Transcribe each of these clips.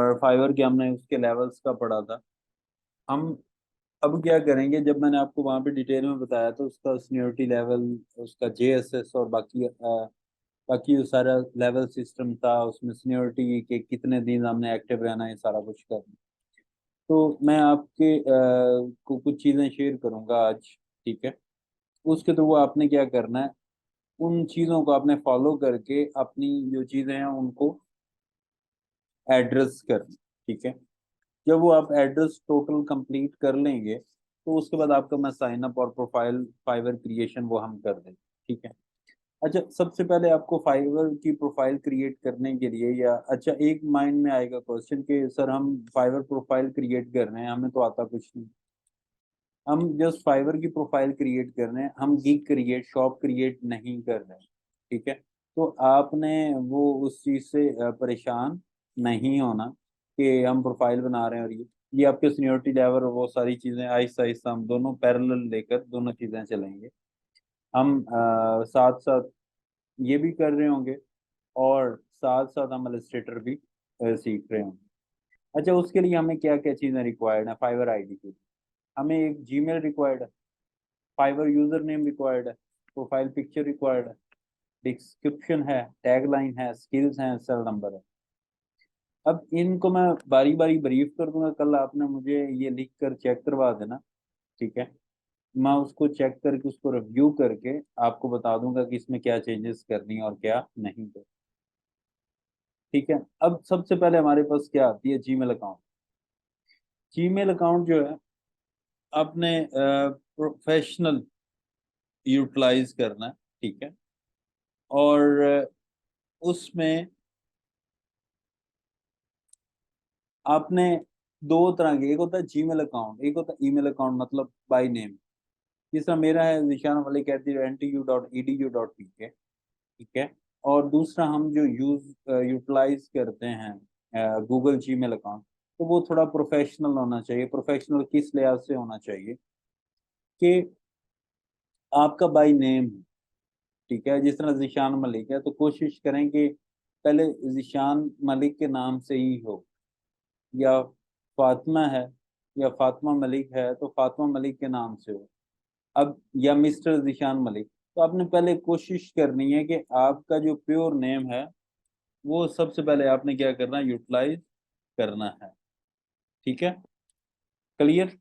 और फाइवर के हमने उसके लेवल्स का पढ़ा था। हम अब क्या करेंगे, जब मैंने आपको वहाँ पे डिटेल में बताया तो उसका सीनियरिटी लेवल, उसका जेएसएस और बाकी जो सारा लेवल सिस्टम था, उसमें सीनियरिटी के कितने दिन हमने एक्टिव रहना है, सारा कुछ करना। तो मैं आपके को कुछ चीज़ें शेयर करूंगा आज। ठीक है। उसके थ्रू आपने क्या करना है, उन चीज़ों को आपने फॉलो करके अपनी जो चीज़ें हैं उनको एड्रेस करना। ठीक है। जब वो आप एड्रेस टोटल कंप्लीट कर लेंगे तो उसके बाद आपका मैं साइन अप और प्रोफाइल फाइवर क्रिएशन वो हम कर देंगे। ठीक है। अच्छा, सबसे पहले आपको फाइवर की प्रोफाइल क्रिएट करने के लिए, या अच्छा एक माइंड में आएगा क्वेश्चन कि सर हम फाइवर प्रोफाइल क्रिएट कर रहे हैं, हमें तो आता कुछ नहीं। हम जस्ट फाइवर की प्रोफाइल क्रिएट कर रहे हैं, हम गिग क्रिएट शॉप क्रिएट नहीं कर रहे हैं। ठीक है। तो आपने वो उस चीज से परेशान नहीं होना कि हम प्रोफाइल बना रहे हैं और ये आपके सीनियरिटी लेवल और वो सारी चीजें आहिस्ता आहिस्ता हम दोनों पैरेलल लेकर दोनों चीजें चलेंगे। हम साथ साथ ये भी कर रहे होंगे और साथ साथ हम इलस्ट्रेटर भी सीख रहे होंगे। अच्छा, उसके लिए हमें क्या क्या चीजें रिक्वायर्ड है फाइवर आईडी के लिए? हमें एक जीमेल रिक्वायर्ड है, फाइवर यूजर नेम रिक्वायर्ड है, प्रोफाइल पिक्चर रिक्वायर्ड है, डिस्क्रिप्शन है, टैगलाइन है, स्किल्स हैं, सेल नंबर है। अब इनको मैं बारी बारी ब्रीफ कर दूंगा, कल आपने मुझे ये लिख कर चेक करवा देना। ठीक है। मैं उसको चेक करके उसको रिव्यू करके आपको बता दूंगा कि इसमें क्या चेंजेस करनी है और क्या नहीं करनी। ठीक है। अब सबसे पहले हमारे पास क्या आती है, जीमेल अकाउंट। जीमेल अकाउंट जो है आपने प्रोफेशनल यूटिलाइज करना है। ठीक है। और उसमें आपने दो तरह के, एक होता है जीमेल अकाउंट, एक होता है ईमेल अकाउंट, मतलब बाय नेम। जिस तरह मेरा है निशान मलिक @ntu.edu.pk। ठीक है। और दूसरा हम जो यूटिलाइज करते हैं गूगल जीमेल अकाउंट, तो वो थोड़ा प्रोफेशनल होना चाहिए। प्रोफेशनल किस लिहाज से होना चाहिए कि आपका बाय नेम है। ठीक है। जिस तरह जिशान मलिक है तो कोशिश करें कि पहले जिशान मलिक के नाम से ही हो, या फातिमा है या फातिमा मलिक है तो फातिमा मलिक के नाम से हो। अब या मिस्टर जिशान मलिक, तो आपने पहले कोशिश करनी है कि आपका जो प्योर नेम है वो सबसे पहले आपने क्या करना है, यूटिलाइज करना है। ठीक है। क्लियर।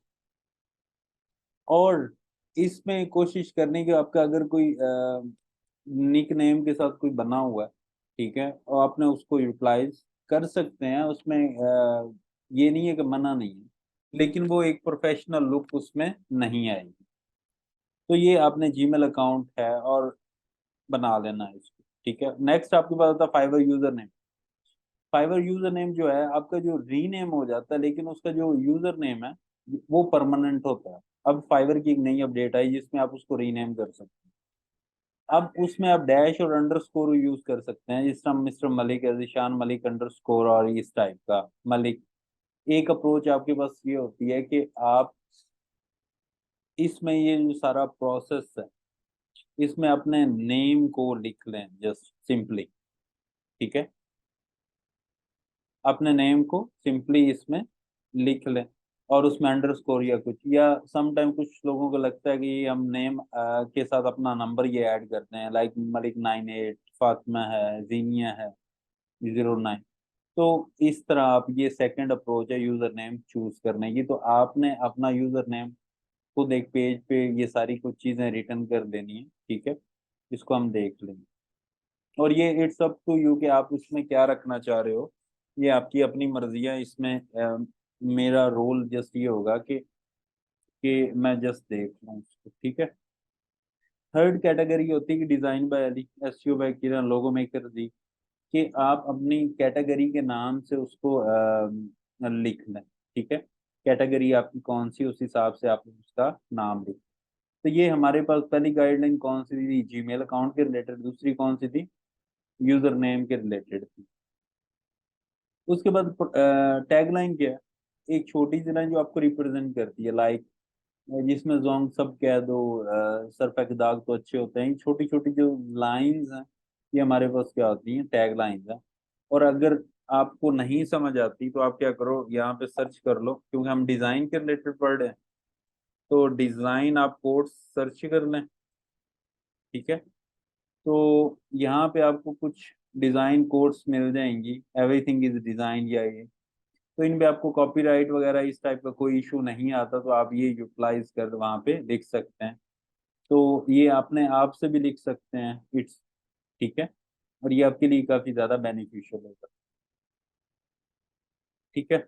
और इसमें कोशिश करने की, आपका अगर कोई निक नेम के साथ कोई बना हुआ है, ठीक है, और आपने उसको यूटिलाइज कर सकते हैं उसमें, ये नहीं है कि मना नहीं है, लेकिन वो एक प्रोफेशनल लुक उसमें नहीं आएगी। तो ये आपने जीमेल अकाउंट है और बना लेना है इसको। ठीक है। नेक्स्ट आपके पास होता है Fiverr user name. Fiverr user name जो है आपका जो रीनेम हो जाता है, लेकिन उसका जो यूजर नेम है वो परमानेंट होता है। अब फाइवर की एक नई अपडेट आई जिसमें आप उसको रीनेम कर सकते हैं। अब उसमें आप डैश और अंडरस्कोर यूज कर सकते हैं, जिस तरह मिस्टर मलिक है, जिशान मलिक अंडरस्कोर और इस टाइप का मलिक। एक अप्रोच आपके पास ये होती है कि आप इसमें ये जो सारा प्रोसेस है इसमें अपने नेम को लिख लें, जस्ट सिंपली। ठीक है। अपने नेम को सिंपली इसमें लिख लें और उसमें अंडरस्कोर या कुछ, या समटाइम कुछ लोगों को लगता है कि हम नेम के साथ अपना नंबर ये ऐड करते हैं, लाइक मलिक 98, फातिमा है, जीनिया है 09। तो इस तरह आप, ये सेकंड अप्रोच है यूजर नेम चूज करने की। तो आपने अपना यूजर नेम खुद एक पेज पे ये सारी कुछ चीजें रिटर्न कर देनी है। ठीक है। इसको हम देख लेंगे। और ये इट्स अप टू यू कि आप उसमें क्या रखना चाह रहे हो, ये आपकी अपनी मर्जी है। इसमें मेरा रोल जस्ट ये होगा कि मैं जस्ट देख लूँ उसको। ठीक है। थर्ड कैटेगरी होती है कि design by Ali, SEO by Kiran, logo maker दी, कि आप अपनी कैटेगरी के नाम से उसको लिख लें। ठीक है। कैटेगरी आपकी कौन सी, उस हिसाब से आप उसका नाम लिख। तो ये हमारे पास पहली गाइडलाइन कौन सी थी, जीमेल अकाउंट के रिलेटेड। दूसरी कौन सी थी, यूजर नेम के रिलेटेड थी। उसके बाद टैगलाइन क्या है, एक छोटी सी लाइन जो आपको रिप्रेजेंट करती है, लाइक जिसमें जोंग सब कह दो, सर पे के दाग तो अच्छे होते हैं। छोटी छोटी जो लाइंस हैं ये हमारे पास क्या होती हैं, टैग लाइंस हैं। और अगर आपको नहीं समझ आती तो आप क्या करो, यहाँ पे सर्च कर लो, क्योंकि हम डिजाइन के रिलेटेड पढ़ रहे हैं, तो डिजाइन आप कोर्स सर्च कर लें। ठीक है, तो यहाँ पे आपको कुछ डिजाइन कोर्स मिल जाएंगी, एवरीथिंग इज डिजाइन या ये, तो इन पे आपको कॉपीराइट वगैरह इस टाइप का कोई इशू नहीं आता, तो आप ये यूटिलाइज कर वहाँ पे लिख सकते हैं। तो ये अपने आप से भी लिख सकते हैं, इट्स ठीक है, और ये आपके लिए काफी ज्यादा बेनिफिशियल होगा। ठीक है,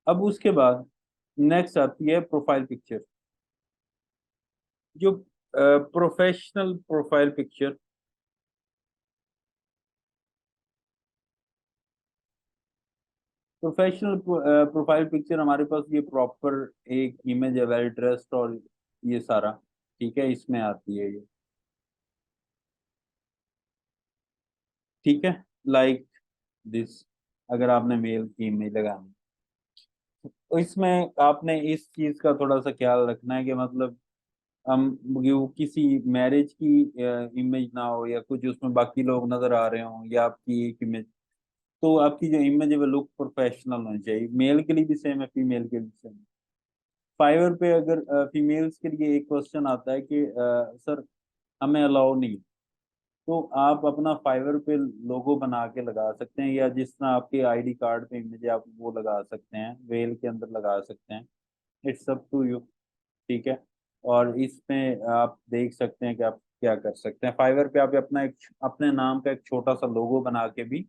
अब उसके बाद नेक्स्ट आती है प्रोफाइल पिक्चर। जो professional profile picture, professional profile picture हमारे पास ये प्रॉपर एक इमेज है, वेल ड्रेस्ड और ये सारा, ठीक है, इसमें आती है ये। ठीक है, लाइक दिस, अगर आपने मेल की इमेज लगानी, तो इसमें आपने इस चीज का थोड़ा सा ख्याल रखना है कि मतलब हम वो किसी मैरिज की इमेज ना हो, या कुछ उसमें बाकी लोग नजर आ रहे हों, या आपकी एक इमेज, तो आपकी जो इमेज है वो लुक प्रोफेशनल होनी चाहिए। मेल के लिए भी सेम है, फीमेल के लिए भी सेम है। फाइवर पे अगर फीमेल्स के लिए एक क्वेश्चन आता है कि सर हमें अलाउ नहीं, तो आप अपना फाइवर पे लोगो बना के लगा सकते हैं, या जिस तरह आपके आईडी कार्ड पे इमेज है आप वो लगा सकते हैं, वेल के अंदर लगा सकते हैं, इट्स अप टू यू। ठीक है, और इसमें आप देख सकते हैं कि आप क्या कर सकते हैं। फाइवर पे आप अपना एक अपने नाम का एक छोटा सा लोगो बना के भी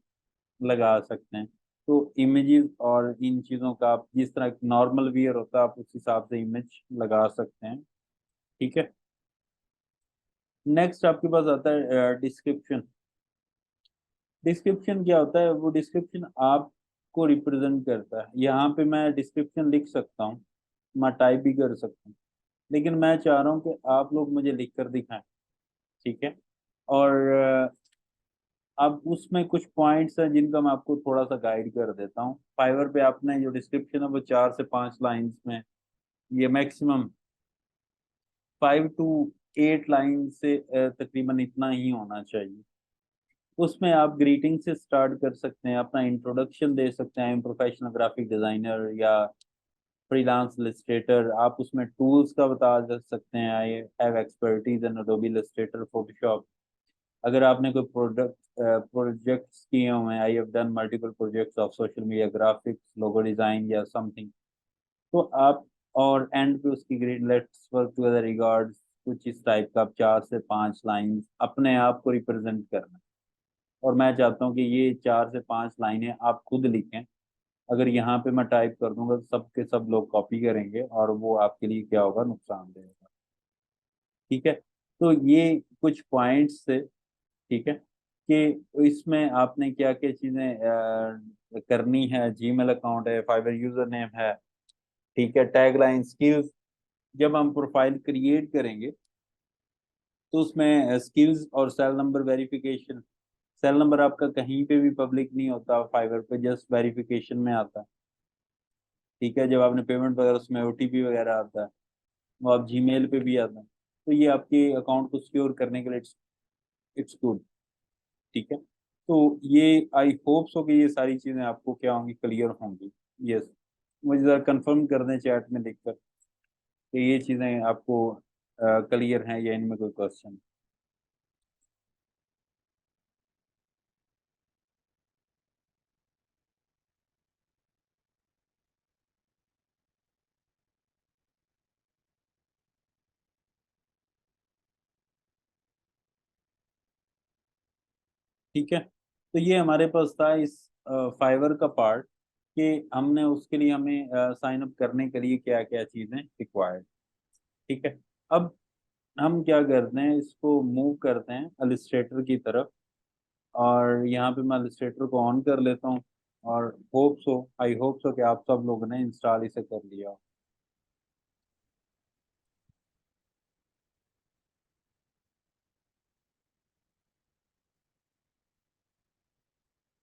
लगा सकते हैं। तो इमेजेस और इन चीज़ों का आप जिस तरह नॉर्मल वियर होता है आप उस हिसाब से इमेज लगा सकते हैं। ठीक है, नेक्स्ट आपके पास आता है डिस्क्रिप्शन। डिस्क्रिप्शन क्या होता है? वो डिस्क्रिप्शन आपको रिप्रेजेंट करता है। यहाँ पे मैं डिस्क्रिप्शन लिख सकता हूँ, मैं टाइप भी कर सकता हूँ, लेकिन मैं चाह रहा हूँ कि आप लोग मुझे लिख कर दिखाएं। ठीक है, और अब उसमें कुछ पॉइंट्स हैं जिनका मैं आपको थोड़ा सा गाइड कर देता हूँ। फाइवर पे आपने जो डिस्क्रिप्शन है वो 4 से 5 लाइंस में, ये मैक्सिमम 5 to 8 लाइन से तकरीबन इतना ही होना चाहिए। उसमें आप ग्रीटिंग से स्टार्ट कर सकते हैं, अपना इंट्रोडक्शन दे सकते हैं, प्रोफेशनल ग्राफिक डिजाइनर या फ्रीलांस इलस्ट्रेटर। आप उसमें टूल्स का बता सकते हैं, I have expertise in Adobe Illustrator, Photoshop. अगर आपने कोई प्रोजेक्ट्स किए हुए हैं, I have done multiple projects of social media graphics, logo design या समथिंग, तो आप, और एंड पे उसकी grade let's work together regards, कुछ इस टाइप का आप 4 से 5 लाइन अपने आप को रिप्रेजेंट करना है। और मैं चाहता हूँ कि ये 4 से 5 लाइनें आप खुद लिखें। अगर यहाँ पे मैं टाइप कर दूंगा तो सब के सब लोग कॉपी करेंगे, और वो आपके लिए क्या होगा, नुकसान देगा। ठीक है, तो ये कुछ पॉइंट्स से, ठीक है, कि इसमें आपने क्या क्या चीजें करनी है। जीमेल अकाउंट है, फाइवर यूजर नेम है, ठीक है, टैगलाइन, स्किल्स। जब हम प्रोफाइल क्रिएट करेंगे तो उसमें स्किल्स और cell number verification. Cell number आपका कहीं पे भी पब्लिक नहीं होता, फाइवर पे जस्ट वेरिफिकेशन में आता है। ठीक है, जब आपने पेमेंट वगैरह उसमें ओटीपी वगैरह आता है, वो आप जीमेल पे भी आता है, तो ये आपके अकाउंट को सिक्योर करने के लिए इट्स गुड। ठीक है, तो ये आई होप सो कि ये सारी चीजें आपको क्या होंगी, क्लियर होंगी। यस, मुझे जरा कंफर्म कर दें चैट में लिखकर कि ये चीजें आपको क्लियर हैं या इनमें कोई क्वेश्चन। ठीक है, तो ये हमारे पास था इस फाइवर का पार्ट, कि हमने उसके लिए हमें साइन अप करने के लिए क्या क्या चीजें रिक्वायर्ड। ठीक है, अब हम क्या करते हैं, इसको मूव करते हैं इलस्ट्रेटर की तरफ, और यहाँ पे मैं इलस्ट्रेटर को ऑन कर लेता हूँ, और hope so, I hope so कि आप सब लोगों ने इंस्टॉल इसे कर लिया हो।